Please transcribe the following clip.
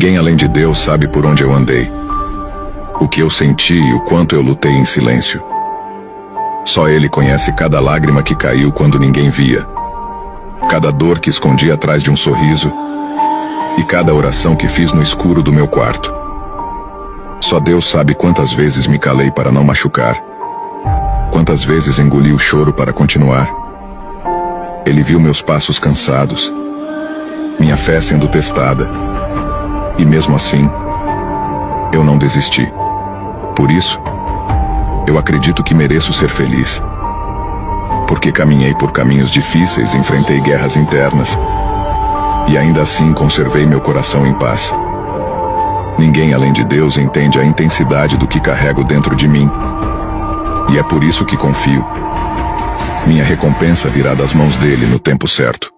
Ninguém além de Deus sabe por onde eu andei, o que eu senti e o quanto eu lutei em silêncio. Só Ele conhece cada lágrima que caiu quando ninguém via, cada dor que escondi atrás de um sorriso e cada oração que fiz no escuro do meu quarto. Só Deus sabe quantas vezes me calei para não machucar, quantas vezes engoli o choro para continuar. Ele viu meus passos cansados, minha fé sendo testada, e mesmo assim, eu não desisti. Por isso, eu acredito que mereço ser feliz. Porque caminhei por caminhos difíceis, enfrentei guerras internas, e ainda assim conservei meu coração em paz. Ninguém além de Deus entende a intensidade do que carrego dentro de mim. E é por isso que confio. Minha recompensa virá das mãos dele no tempo certo.